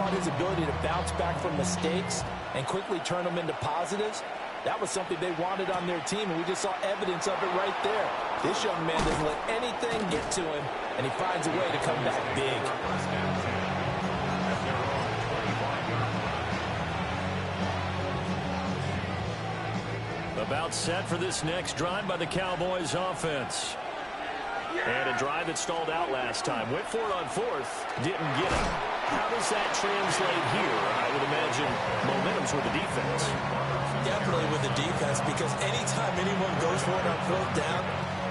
thought his ability to bounce back from mistakes and quickly turn them into positives, that was something they wanted on their team, and we just saw evidence of it right there. This young man doesn't let anything get to him, and he finds a way to come back big. About set for this next drive by the Cowboys offense. And a drive that stalled out last time. Went for it on fourth. Didn't get it. How does that translate here? I would imagine momentum's with the defense. Definitely with the defense, because anytime anyone goes for it on fourth down,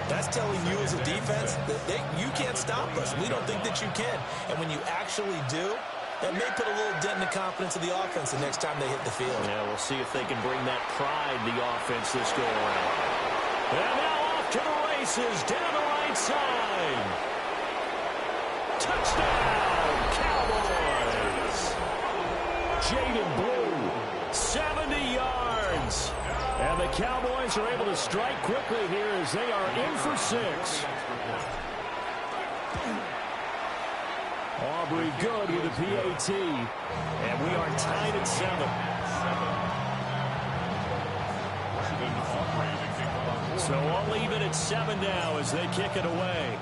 that's telling you as a defense that you can't stop us. We don't think that you can. And when you actually do, that may put a little dent in the confidence of the offense the next time they hit the field. Yeah, we'll see if they can bring that pride the offense this go around. And now off to the races, down the right side. Touchdown, Cowboys. Jaden Blue, 70 yards. And the Cowboys are able to strike quickly here as they are in for 6. Aubrey good with a PAT. And we are tied at 7. So all even at 7 now as they kick it away.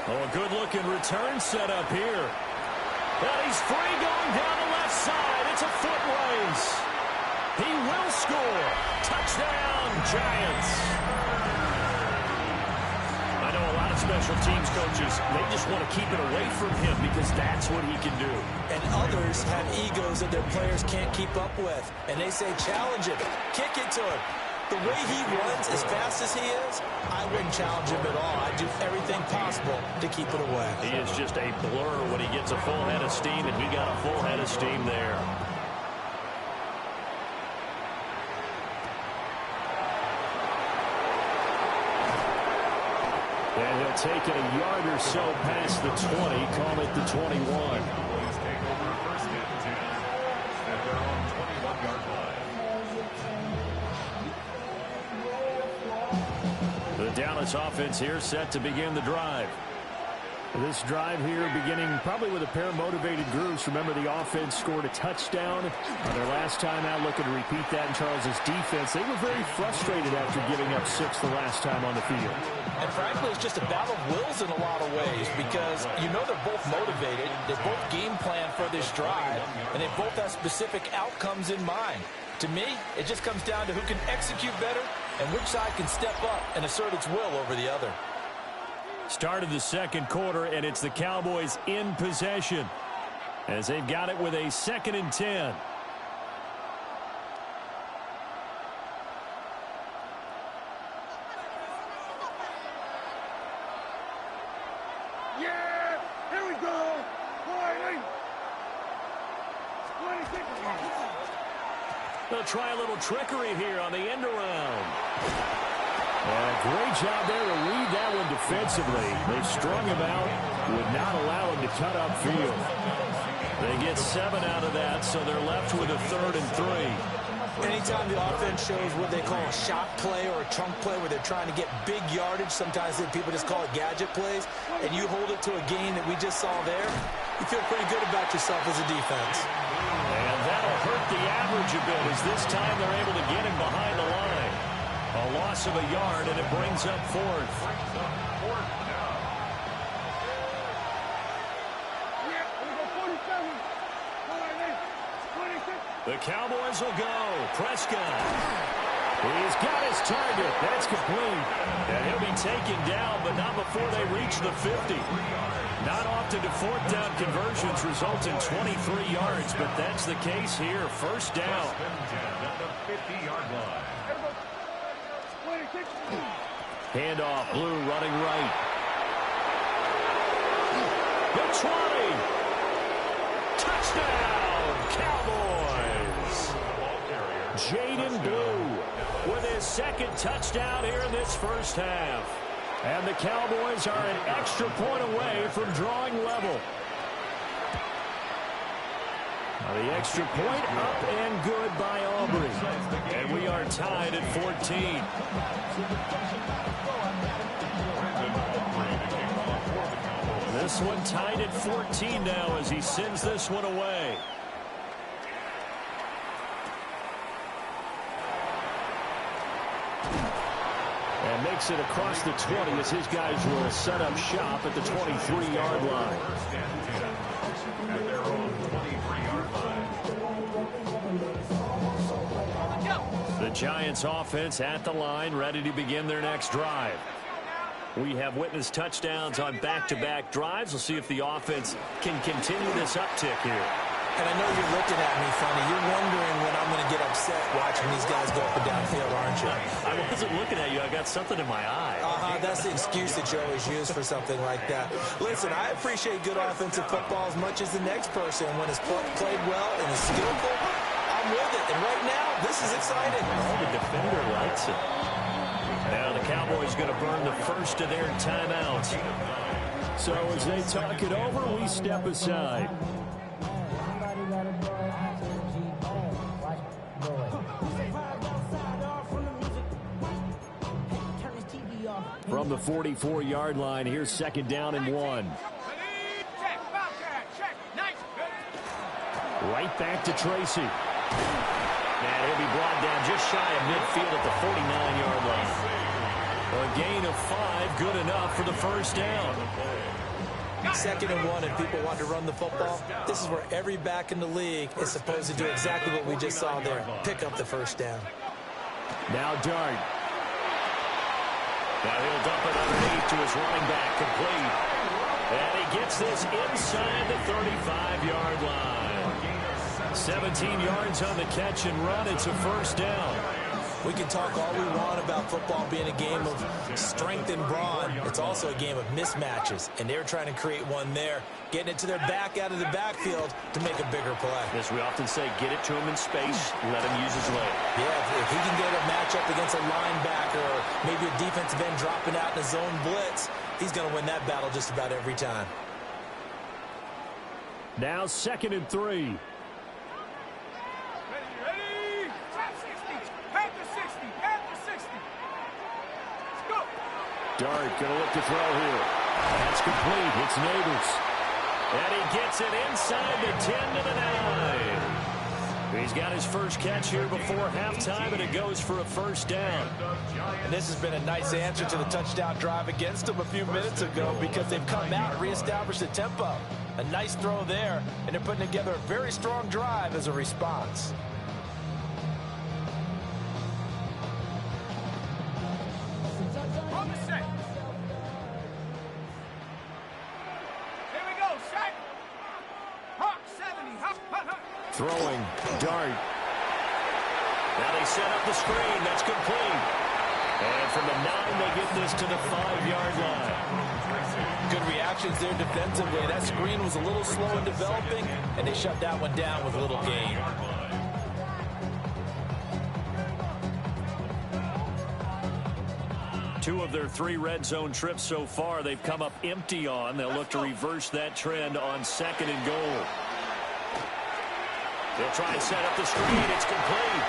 Oh, a good-looking return set up here. And he's free going down the left side. It's a foot race. He will score. Touchdown, Giants. I know a lot of special teams coaches, they just want to keep it away from him because that's what he can do. And others have egos that their players can't keep up with. And they say, challenge him, kick it to him. The way he runs as fast as he is, I wouldn't challenge him at all. I'd do everything possible to keep it away. He is just a blur when he gets a full head of steam, and he got a full head of steam there. And he'll take it a yard or so past the 20, call it the 21. The Dallas offense here set to begin the drive. This drive here beginning probably with a pair of motivated groups. Remember, the offense scored a touchdown on their last time out, looking to repeat that in Charles's defense. They were very frustrated after giving up 6 the last time on the field. And frankly, it's just a battle of wills in a lot of ways because you know they're both motivated. They both game plan for this drive, and they both have specific outcomes in mind. To me, it just comes down to who can execute better and which side can step up and assert its will over the other. Started the second quarter, and it's the Cowboys in possession as they've got it with a 2nd and 10. Yeah, here we go. They'll try a little trickery here on the end around. And a great job there to read that one defensively. They strung him out, would not allow him to cut upfield. They get 7 out of that, so they're left with a 3rd and 3. Anytime the offense shows what they call a shot play or a chunk play where they're trying to get big yardage, sometimes people just call it gadget plays, and you hold it to a gain that we just saw there, you feel pretty good about yourself as a defense. And that'll hurt the average a bit as this time they're able to get him behind the line. A loss of a yard, and it brings up 4th. The Cowboys will go. Prescott. He's got his target. That's complete. And he'll be taken down, but not before they reach the 50. Not often do 4th down conversions result in 23 yards, but that's the case here. 1st down. Handoff, Blue running right. The 20. Touchdown, Cowboys. Jaden Blue with his 2nd touchdown here in this 1st half. And the Cowboys are an extra point away from drawing level. The extra point up and good by Aubrey. And we are tied at 14. this one tied at 14 now as he sends this one away. And makes it across the 20 as his guys will set up shop at the 23-yard line. The Giants offense at the line, ready to begin their next drive. We have witnessed touchdowns on back-to-back drives. We'll see if the offense can continue this uptick here. And I know you're looking at me funny. You're wondering when I'm going to get upset watching these guys go up and down field, aren't you? I wasn't looking at you. I got something in my eye. That's the excuse that you always use for something like that. Listen, I appreciate good offensive football as much as the next person. When it's played well and is skillful, I'm with it. And right now, this is exciting. Oh, the defender likes it. Now the Cowboys going to burn the first of their timeouts. So as they talk it over, we step aside. From the 44-yard line, here's second down and 1. Right back to Tracy. And he'll be brought down just shy of midfield at the 49-yard line. A gain of 5, good enough for the first down. Second and 1, and people want to run the football. This is where every back in the league is supposed to do exactly what we just saw there. Pick up the first down. Now Dart. Now he'll dump it underneath to his running back, complete. And he gets this inside the 35-yard line. 17 yards on the catch and run. It's a first down. We can talk all we want about football being a game of strength and brawn. It's also a game of mismatches, and they're trying to create one there, getting it to their back out of the backfield to make a bigger play. As we often say, get it to him in space, let him use his leg. Yeah, if he can get a matchup against a linebacker or maybe a defensive end dropping out in a zone blitz, he's going to win that battle just about every time. Now second and 3. Dart going to look to throw here. That's complete. It's Neighbors. And he gets it inside the 10 to the 9. He's got his first catch here before halftime, and it goes for a first down. And this has been a nice answer to the touchdown drive against them a few minutes ago because they've come out and reestablished the tempo. A nice throw there, and they're putting together a very strong drive as a response. Throwing, Dart. Now they set up the screen. That's complete. And from the 9, they get this to the 5-yard line. Good reactions there defensively. That screen was a little slow in developing, and they shut that one down with a little gain. Two of their 3 red zone trips so far, they've come up empty on. They'll look to reverse that trend on second and goal. They'll try and set up the screen. It's complete.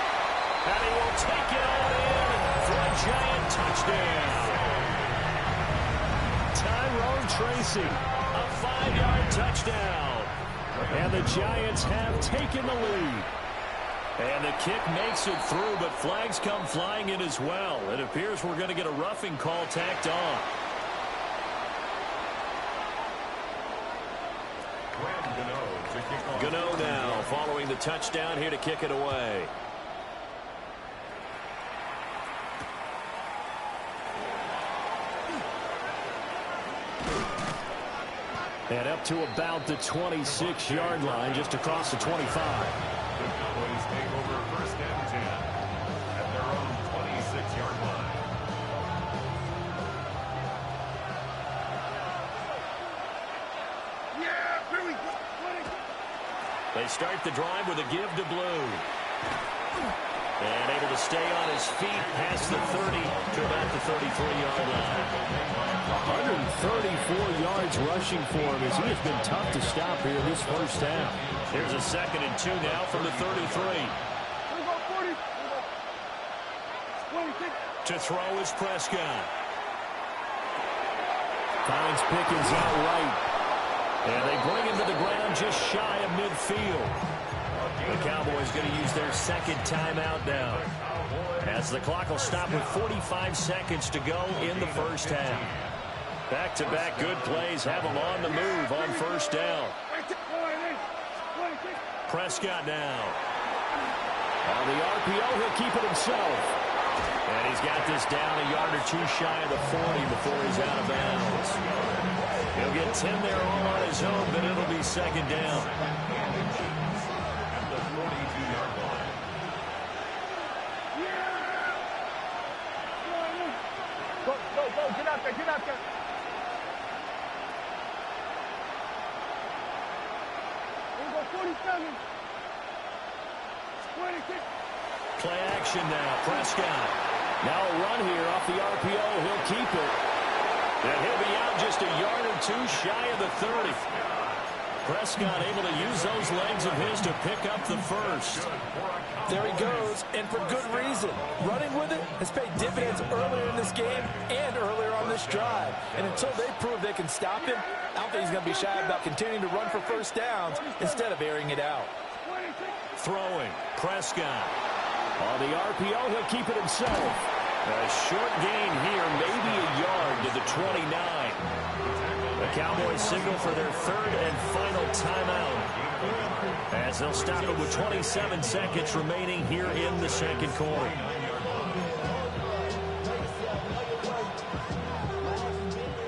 And he will take it all in for a giant touchdown. Tyrone Tracy, a 5-yard touchdown. And the Giants have taken the lead. And the kick makes it through, but flags come flying in as well. It appears we're going to get a roughing call tacked on. Gano now following the touchdown here to kick it away. And up to about the 26-yard line, just across the 25. Cowboys take over first and 10 at their own 26-yard line. They start the drive with a give to Blue. And able to stay on his feet past the 30 to about the 33-yard line. 134 yards rushing for him as he has been tough to stop here this first half. Here's a second and 2 now from the 33. To throw is Prescott. Finds Pickens out right. And they bring him to the ground just shy of midfield. The Cowboys going to use their second timeout now, as the clock will stop with 45 seconds to go in the first half. Back-to-back good plays have them on the move on first down. Prescott now. On the RPO, he'll keep it himself. And he's got this down a yard or two shy of the 40 before he's out of bounds. He'll get 10 there all on his own, but it'll be second down. Get out there, get out there. Here we go, 47. 26. Play action now, Prescott. Now a run here off the RPO. He'll keep it. And he'll be out just a yard or two shy of the 30. Prescott able to use those legs of his to pick up the first. There he goes, and for good reason. Running with it has paid dividends earlier in this game and earlier on this drive. And until they prove they can stop him, I don't think he's going to be shy about continuing to run for first downs instead of airing it out. Throwing, Prescott. On the RPO, he'll keep it himself. A short gain here, maybe a yard to the 29. The Cowboys signal for their third and final timeout, as they'll stop it with 27 seconds remaining here in the second quarter.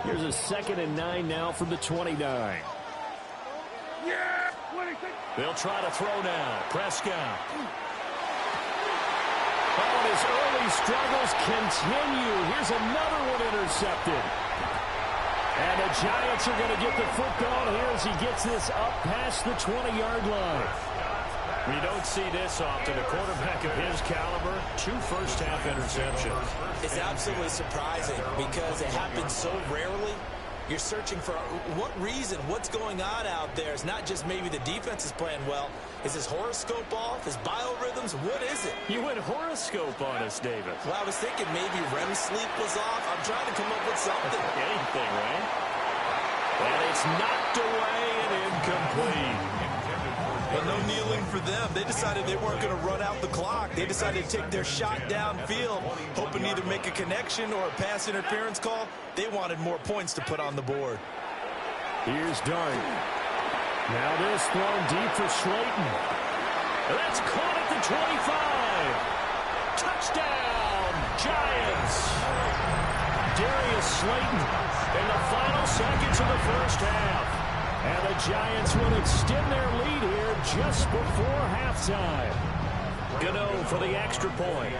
Here's a 2nd and 9 now from the 29. They'll try to throw now. Prescott. Oh, and his early struggles continue. Here's another one intercepted. And the Giants are going to get the football here as he gets this up past the 20-yard line. We don't see this often. A quarterback of his caliber, 2 first-half interceptions. It's absolutely surprising because it happens so rarely. You're searching for what reason, what's going on out there. It's not just maybe the defense is playing well. Is his horoscope off? His biorhythms? What is it? You went horoscope on us, David. Well, I was thinking maybe REM sleep was off. I'm trying to come up with something. Anything, right? And it's knocked away and incomplete. But no kneeling for them. They decided they weren't going to run out the clock. They decided to take their shot downfield, hoping to either make a connection or a pass interference call. They wanted more points to put on the board. Here's Dart. Now this thrown deep for Slayton. And that's caught at the 25. Touchdown, Giants. Darius Slayton in the final seconds of the first half. And the Giants will extend their lead here just before halftime. Gano for the extra point.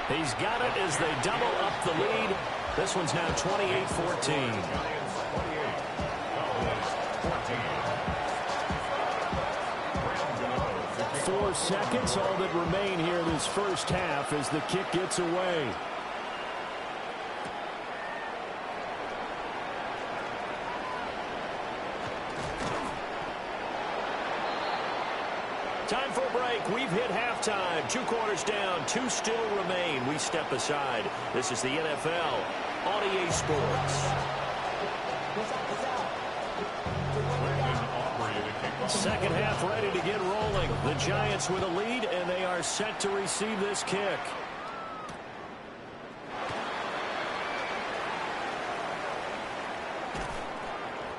He's got it as they double up the lead. This one's now 28-14. 4 seconds, all that remain here in this first half as the kick gets away. Time for a break. We've hit halftime. 2 quarters down. 2 still remain. We step aside. This is the NFL on EA Sports. Second half ready to get rolling. The Giants with a lead, and they are set to receive this kick.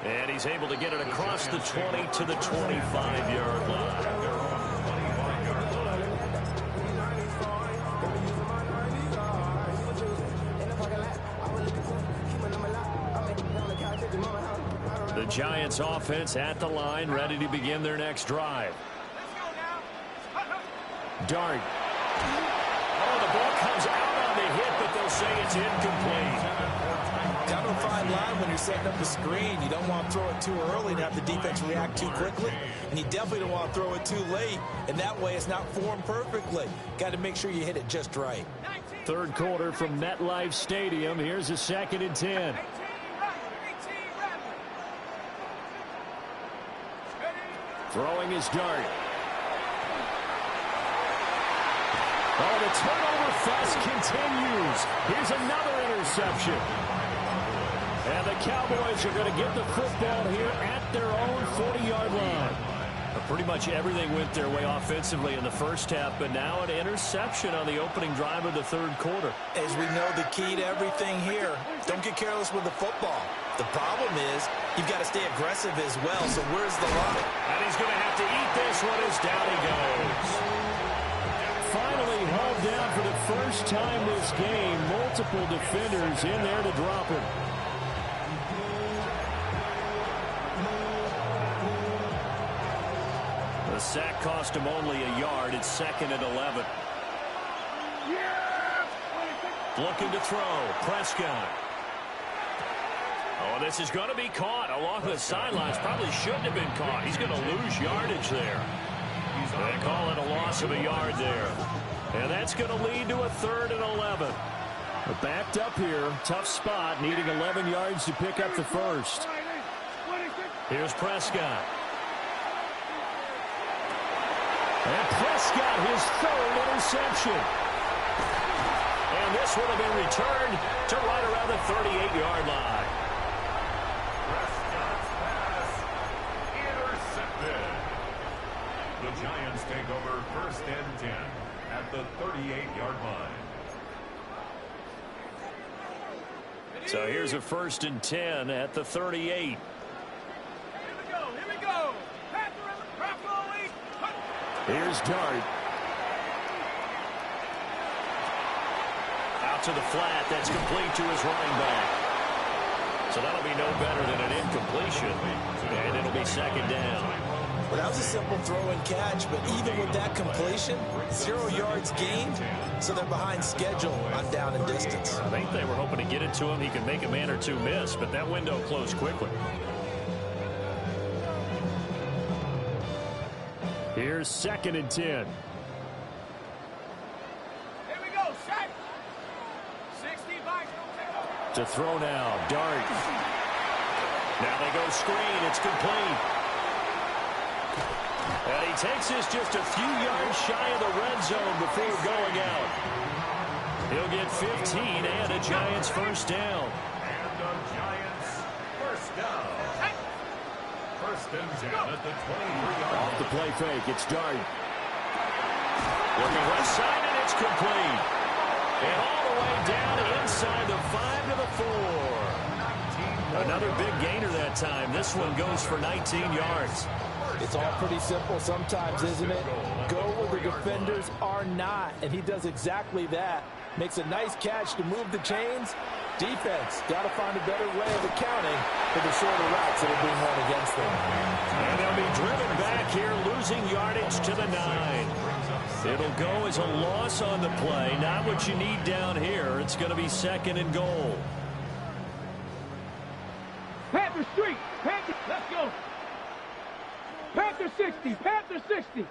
And he's able to get it across the 20 to the 25-yard line. The Giants offense at the line, ready to begin their next drive. Dart. Oh, the ball comes out on the hit, but they'll say it's incomplete. Down to a fine line when you're setting up the screen. You don't want to throw it too early and have the defense react too quickly. And you definitely don't want to throw it too late. And that way it's not formed perfectly. Got to make sure you hit it just right. Third quarter from MetLife Stadium. Here's a 2nd and 10. Throwing his Dart. Oh, the turnover fuss continues. Here's another interception. And the Cowboys are going to get the football here at their own 40-yard line. Pretty much everything went their way offensively in the first half, but now an interception on the opening drive of the third quarter. As we know, the key to everything here, don't get careless with the football. The problem is you've got to stay aggressive as well, so where's the line? And he's going to have to eat this one as down he goes. Finally hauled down for the first time this game. Multiple defenders in there to drop him. The sack cost him only a yard. It's 2nd and 11. Looking to throw. Prescott. Oh, this is going to be caught along the sidelines. Probably shouldn't have been caught. He's going to lose yardage there. They call it a loss of a yard there. And that's going to lead to a 3rd and 11. We're backed up here. Tough spot. Needing 11 yards to pick up the first. Here's Prescott. And Prescott, his 3rd interception. And this would have been returned to right around the 38-yard line. Prescott's pass intercepted. The Giants take over 1st and 10 at the 38-yard line. So here's a 1st and 10 at the 38. Here's Dart. Out to the flat. That's complete to his running back. So that'll be no better than an incompletion. And it'll be 2nd down. Well, that was a simple throw and catch, but even with that completion, 0 yards gained, so they're behind schedule on down and distance. I think they were hoping to get it to him. He could make a man or two miss, but that window closed quickly. Here's 2nd and 10. Here we go, set. 65. To throw now, Dart. Now they go screen. It's complete. And he takes this just a few yards shy of the red zone before going out. He'll get 15 and a Giants 1st down. And the Giants 1st down. 1st and 10 at the 23-yard line. Off the play fake, it's Dart. Looking left side, and it's complete. And all the way down inside the 5 to the 4. Another big gainer that time. This one goes for 19 yards. It's all pretty simple sometimes, isn't it? Go where the defenders are not, and he does exactly that. Makes a nice catch to move the chains. Defense, got to find a better way of accounting for the shorter routes that are being run against them. And they'll be driven back here, losing yardage to the 9. It'll go as a loss on the play. Not what you need down here. It's going to be 2nd and goal. Panther Street. Panther. Let's go. Panther 60. Panther 60.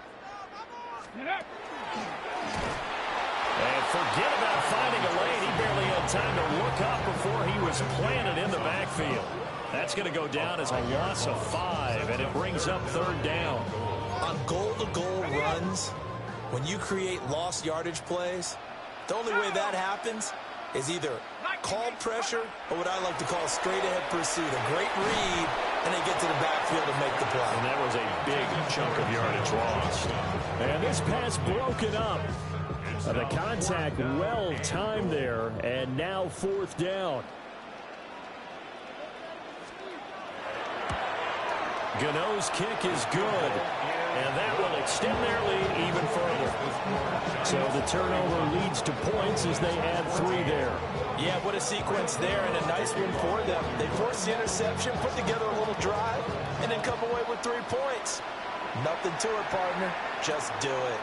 And forget about finding a lane. He barely had time to look up before he was planted in the backfield. That's going to go down as a loss of 5, and it brings up 3rd down. On goal-to-goal runs, when you create lost yardage plays, the only way that happens is either called pressure or what I like to call straight-ahead pursuit. A great read, and they get to the backfield and make the play. And that was a big chunk of yardage lost. And this pass broken up. The contact well timed there, and now 4th down. Gano's kick is good, and that will extend their lead even further. So the turnover leads to points as they add 3 there. Yeah, what a sequence there, and a nice one for them. They forced the interception, put together a little drive, and then come away with 3 points. Nothing to it, partner. Just do it.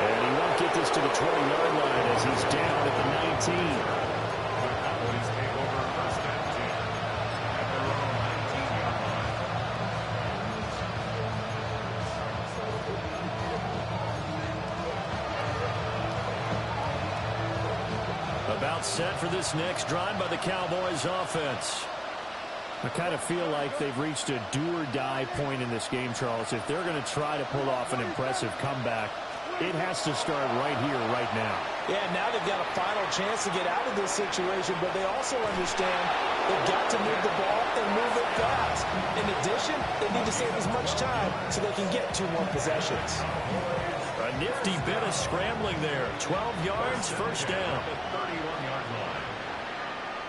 And he won't get this to the 20-yard line as he's down at the 19. The Cowboys take over 1st and 10 at their own 19-yard line. About set for this next drive by the Cowboys offense. I kind of feel like they've reached a do-or-die point in this game, Charles. If they're going to try to pull off an impressive comeback, it has to start right here, right now. Yeah, now they've got a final chance to get out of this situation, but they also understand they've got to move the ball and move it fast. In addition, they need to save as much time so they can get 2 more possessions. A nifty bit of scrambling there. 12 yards, first down. The 31-yard line.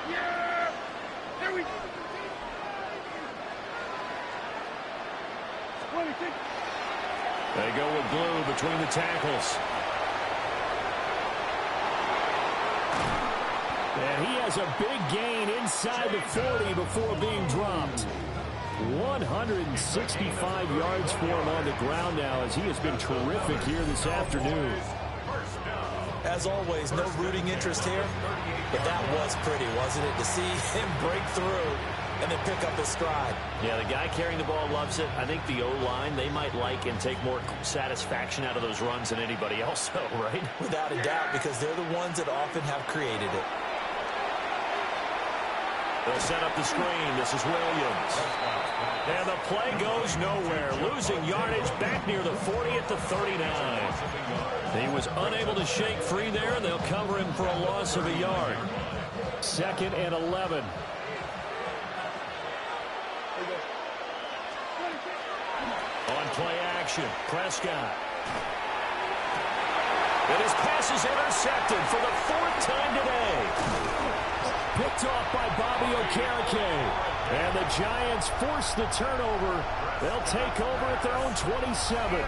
Yeah! There we go. 26. They go with glue between the tackles. And he has a big gain inside the 40 before being dropped. 165 yards for him on the ground now, as he has been terrific here this afternoon. As always, no rooting interest here, but that was pretty, wasn't it, to see him break through and then pick up his stride. Yeah, the guy carrying the ball loves it. I think the O-line, they might like and take more satisfaction out of those runs than anybody else, though, right? Without a doubt, because they're the ones that often have created it. They'll set up the screen. This is Williams. And the play goes nowhere. Losing yardage back near the 40 at the 39. He was unable to shake free there, and they'll cover him for a loss of a yard. 2nd and 11. On play action, Prescott. And his pass is intercepted for the 4th time today. Picked off by Bobby Okereke. And the Giants force the turnover. They'll take over at their own 27.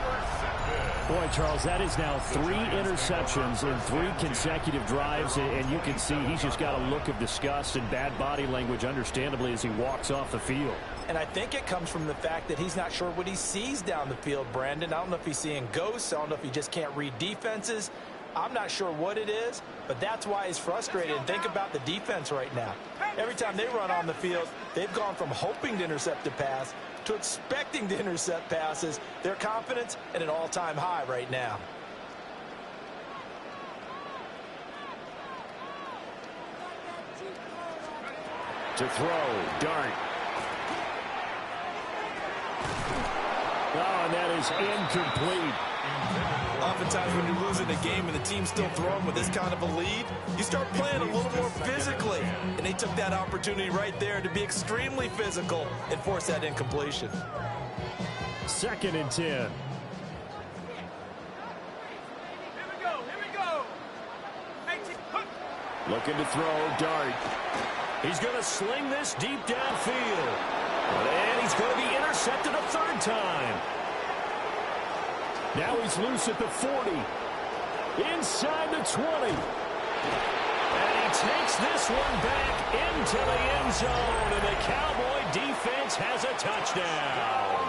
Boy, Charles, that is now 3 interceptions in 3 consecutive drives, and you can see he's just got a look of disgust and bad body language, understandably, as he walks off the field. And I think it comes from the fact that he's not sure what he sees down the field, Brandon. I don't know if he's seeing ghosts. I don't know if he just can't read defenses. I'm not sure what it is, but that's why he's frustrated. And think about the defense right now. Every time they run on the field, they've gone from hoping to intercept a pass to expecting to intercept passes. Their confidence at an all-time high right now. To throw, Dart. Oh, and that is incomplete. Oftentimes when you're losing a game and the team's still throwing with this kind of a lead, you start playing a little more physically. And they took that opportunity right there to be extremely physical and force that incompletion. 2nd and 10. Here we go. Looking to throw, Dart. He's going to sling this deep downfield. And he's going to be intercepted a 3rd time. Now he's loose at the 40. Inside the 20. And he takes this one back into the end zone. And the Cowboy defense has a touchdown.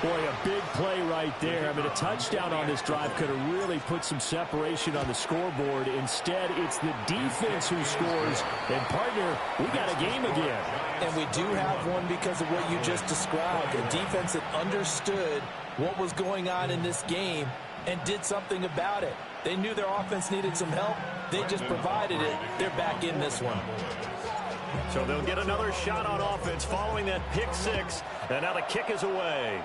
Boy, a big play right there. I mean, a touchdown on this drive could have really put some separation on the scoreboard. Instead, it's the defense who scores. And, partner, we got a game again. And we do have one because of what you just described. A defense that understood what was going on in this game and did something about it. They knew their offense needed some help. They just provided it. They're back in this one. So they'll get another shot on offense following that pick 6. And now the kick is away.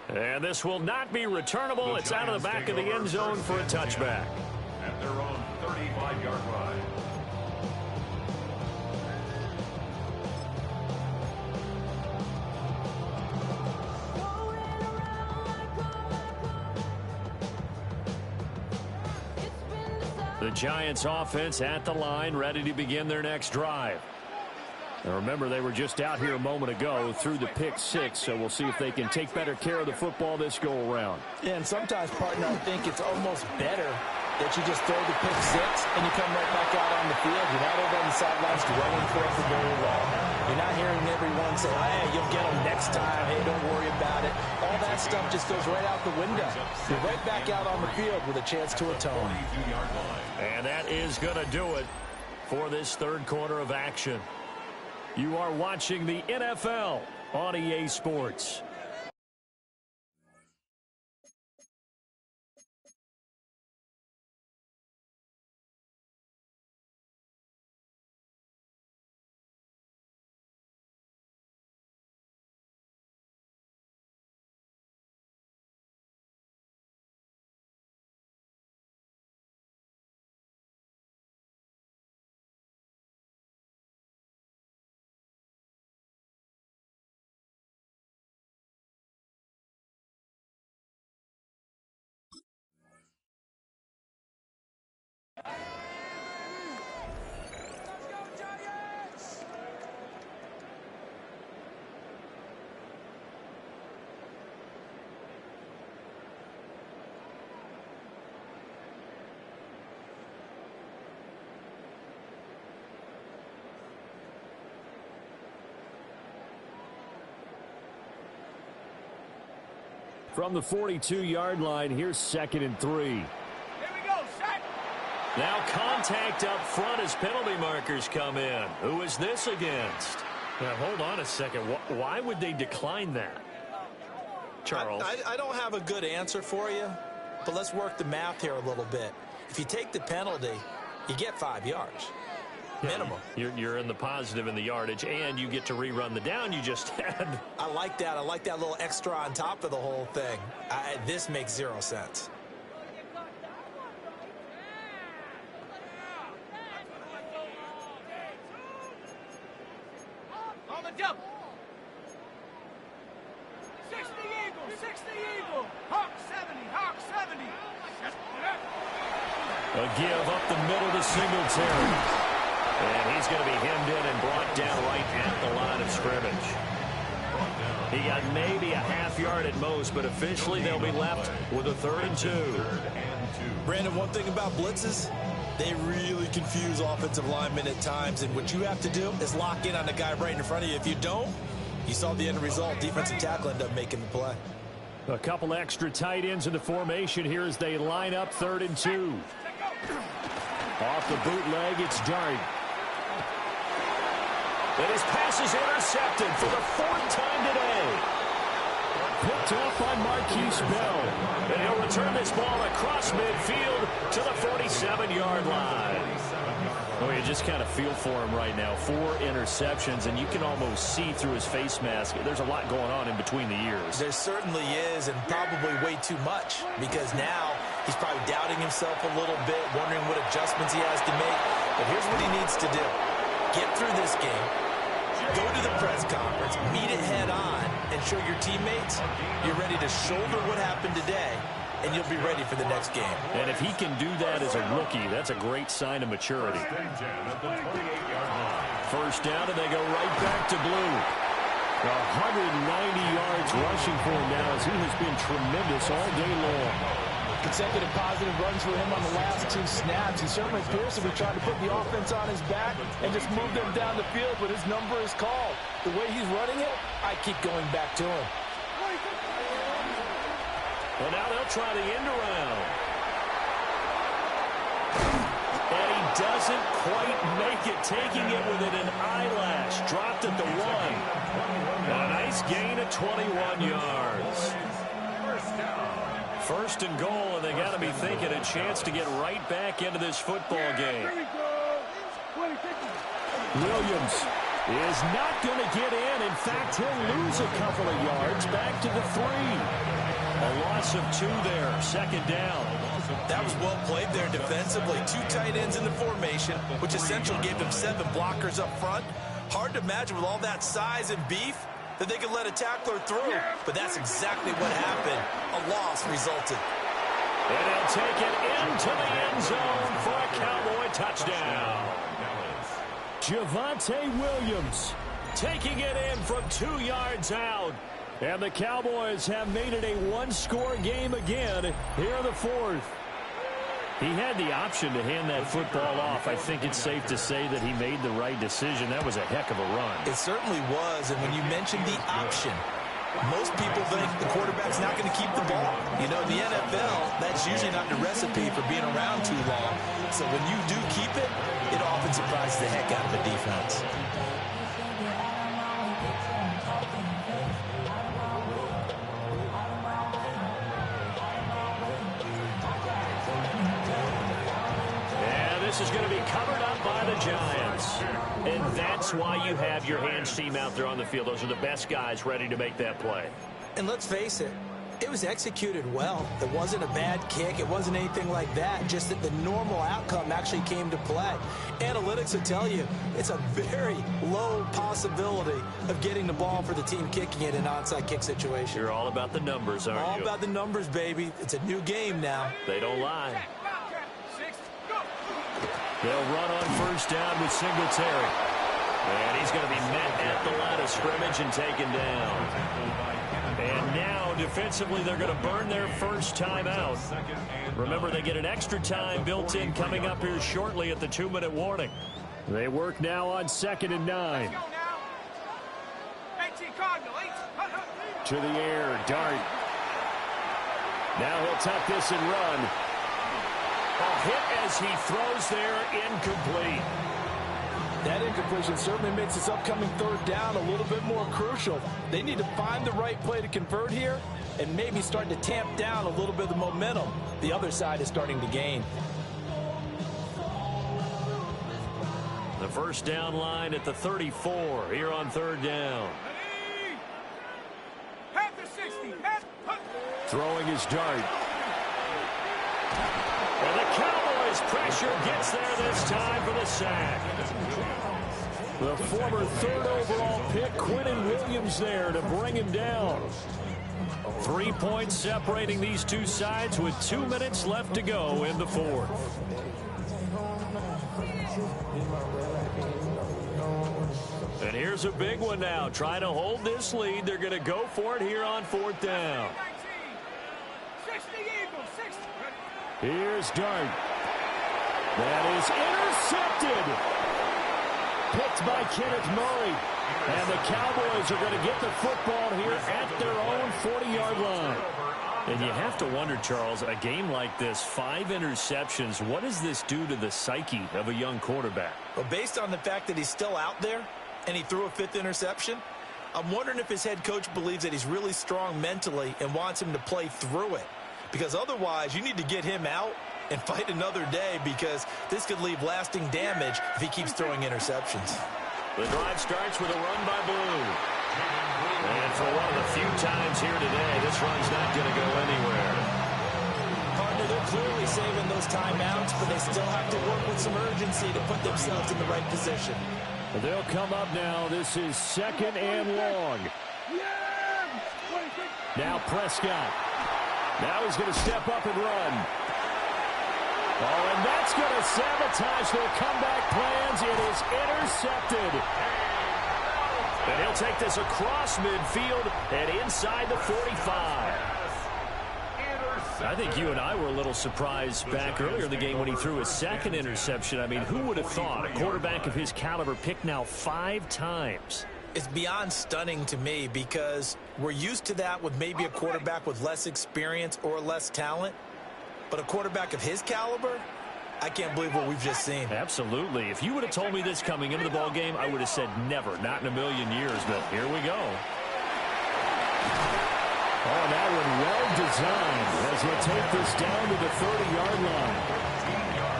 And this will not be returnable. It's out of the back of the end zone for a touchback. At their own 35-yard line. The Giants offense at the line, ready to begin their next drive. And remember, they were just out here a moment ago through the pick 6, so we'll see if they can take better care of the football this go-around. Yeah, and sometimes, partner, I think it's almost better that you just throw the pick 6 and you come right back out on the field. You're not over on the sidelines dwelling for it for very long. You're not hearing everyone say, hey, you'll get them next time. Hey, don't worry about it. All that stuff just goes right out the window. You're right back out on the field with a chance to atone. And that is going to do it for this 3rd quarter of action. You are watching the NFL on EA Sports. From the 42-yard line, here's 2nd and 3. Here we go, set. Now contact up front as penalty markers come in. Who is this against? Now, hold on a second. Why would they decline that? Charles? I don't have a good answer for you, but let's work the math here a little bit. If you take the penalty, you get 5 yards. Minimum. You're in the positive in the yardage, and you get to rerun the down you just had. I like that. I like that little extra on top of the whole thing. This makes 0 sense. On the double. 60 Eagle, 60 Eagle. Hawk 70, Hawk 70. A give up the middle to Singletary. And he's going to be hemmed in and brought down right at the line of scrimmage. He got maybe a half yard at most, but officially they'll be left with a 3rd and 2. Brandon, one thing about blitzes, they really confuse offensive linemen at times, and what you have to do is lock in on the guy right in front of you. If you don't, you saw the end result. Defensive tackle ended up making the play. A couple extra tight ends in the formation here as they line up 3rd and 2. Off the bootleg, it's Dart. And his pass is intercepted for the 4th time today. Picked off by Marquise Bell. And he'll return this ball across midfield to the 47-yard line. Oh, you just kind of feel for him right now. 4 interceptions, and you can almost see through his face mask. There's a lot going on in between the ears. There certainly is, and probably way too much, because now he's probably doubting himself a little bit, wondering what adjustments he has to make. But here's what he needs to do. Get through this game, go to the press conference, meet it head on, and show your teammates you're ready to shoulder what happened today, and you'll be ready for the next game. And if he can do that as a rookie, that's a great sign of maturity. 1st down, and they go right back to Blue. 190 yards rushing for him now as he has been tremendous all day long. Consecutive positive runs for him on the last 2 snaps. He certainly appears to be trying to put the offense on his back and just move them down the field, but his number is called. The way he's running it, I keep going back to him. Well, now they'll try the end around. And he doesn't quite make it, taking it within an eyelash. Dropped at the 1. A nice gain of 21 yards. 1st and goal, and they got to be thinking a chance to get right back into this football game. Williams is not going to get in. In fact, he'll lose a couple of yards back to the 3. A loss of 2 there, 2nd down. That was well played there defensively. 2 tight ends in the formation, which essentially gave them 7 blockers up front. Hard to imagine with all that size and beef that they could let a tackler through, but that's exactly what happened. A loss resulted. And he'll take it into the end zone for a Cowboy touchdown. Javonte Williams taking it in from 2 yards out. And the Cowboys have made it a 1-score game again here in the 4th. He had the option to hand that football off. I think it's safe to say that he made the right decision. That was a heck of a run. It certainly was, and when you mentioned the option, most people think the quarterback's not going to keep the ball. You know, in the NFL, that's usually not the recipe for being around too long. So when you do keep it, it often surprises the heck out of the defense. This is going to be covered up by the Giants. And that's why you have your hands team out there on the field. Those are the best guys ready to make that play. And let's face it, it was executed well. It wasn't a bad kick. It wasn't anything like that. Just that the normal outcome actually came to play. Analytics will tell you it's a very low possibility of getting the ball for the team kicking it in an onside kick situation. You're all about the numbers, aren't you? All about the numbers, baby. It's a new game now. They don't lie. They'll run on 1st down with Singletary. And he's going to be met at the line of scrimmage and taken down. And now, defensively, they're going to burn their 1st time out. Remember, they get an extra time built in coming up here shortly at the 2-minute warning. They work now on 2nd and 9. To the air, Dart. Now he'll tuck this and run. A hit as he throws there, incomplete. That incompletion certainly makes this upcoming third down a little bit more crucial. They need to find the right play to convert here and maybe start to tamp down a little bit of the momentum the other side is starting to gain. The first down line at the 34 here on third down. Throwing his dart. And the Cowboys pressure gets there this time for the sack. The former third overall pick, Quinnen Williams, there to bring him down. 3 points separating these two sides with 2 minutes left to go in the fourth. And here's a big one now. Trying to hold this lead. They're going to go for it here on fourth down. Here's Dart. That is intercepted. Picked by Kenneth Murray. And the Cowboys are going to get the football here at their own 40-yard line. And you have to wonder, Charles, a game like this, 5 interceptions, what does this do to the psyche of a young quarterback? Well, based on the fact that he's still out there and he threw a 5th interception, I'm wondering if his head coach believes that he's really strong mentally and wants him to play through it. Because otherwise, you need to get him out and fight another day, because this could leave lasting damage if he keeps throwing interceptions. The drive starts with a run by Blue. And for one of the few times here today, this run's not going to go anywhere. Partner, they're clearly saving those timeouts, but they still have to work with some urgency to put themselves in the right position. They'll come up now. This is 2nd and long. Now Prescott. Now he's going to step up and run. Oh, and that's going to sabotage their comeback plans. It is intercepted. And he'll take this across midfield and inside the 45. I think you and I were a little surprised back earlier in the game when he threw his 2nd interception. I mean, who would have thought a quarterback of his caliber picked now 5 times? It's beyond stunning to me, because we're used to that with maybe a quarterback with less experience or less talent. But a quarterback of his caliber, I can't believe what we've just seen. Absolutely. If you would have told me this coming into the ball game, I would have said never, not in a million years. But here we go. Oh, that one well designed as he'll take this down to the 30-yard line.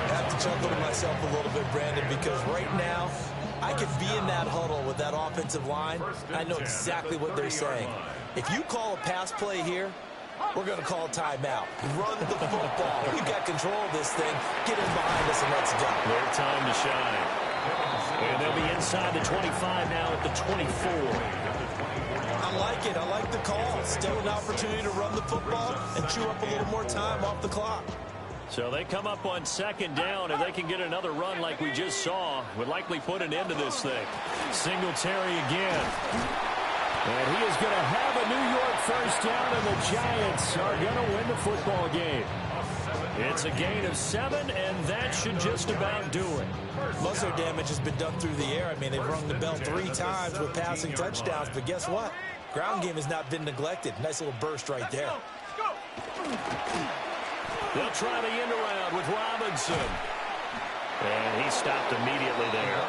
I have to chuckle to myself a little bit, Brandon, because right now I could be in that huddle with that offensive line. I know exactly what they're saying. If you call a pass play here, we're going to call a timeout. Run the football. We've got control of this thing. Get in behind us and let's go. Their time to shine. And they'll be inside the 25 now at the 24. I like it. I like the call. Still an opportunity to run the football and chew up a little more time off the clock. So they come up on 2nd down. If they can get another run like we just saw, would likely put an end to this thing. Singletary again. And he is going to have a New York first down, and the Giants are going to win the football game. It's a gain of 7, and that should just about do it. Most of their damage has been done through the air. I mean, they've rung the bell 3 times with passing touchdowns, but guess what? Ground game has not been neglected. Nice little burst right there. They'll try the end around with Robinson. And he stopped immediately there.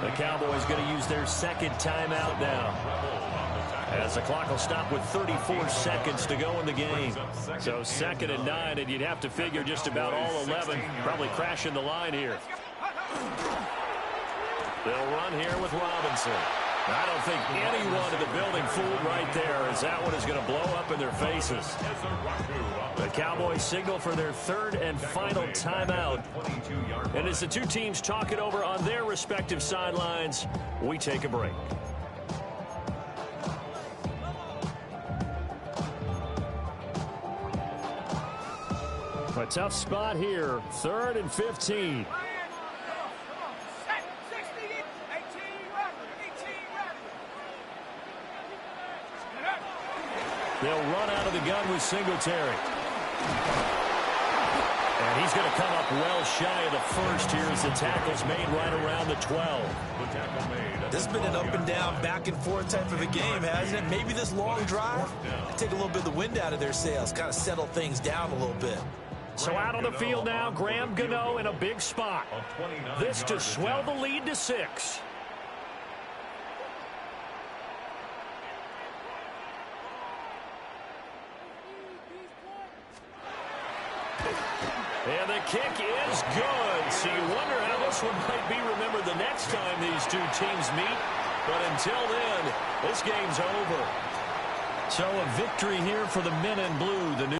The Cowboys going to use their 2nd timeout now, as the clock will stop with 34 seconds to go in the game. So 2nd and 9, and you'd have to figure just about all 11 probably crashing the line here. They'll run here with Robinson. I don't think anyone in the building fooled right there, as that one is going to blow up in their faces. The Cowboys signal for their 3rd and final timeout. And as the two teams talk it over on their respective sidelines, we take a break. A tough spot here. 3rd and 15. They'll run out of the gun with Singletary. And he's going to come up well shy of the first here as the tackle's made right around the 12. This has been an up and down, back and forth type of a game, hasn't it? Maybe this long drive, take a little bit of the wind out of their sails, kind of settle things down a little bit. So out on the field now, Graham Gano in a big spot. This to swell the lead to 6. And the kick is good. So you wonder how this one might be remembered the next time these two teams meet. But until then, this game's over. So a victory here for the men in blue. The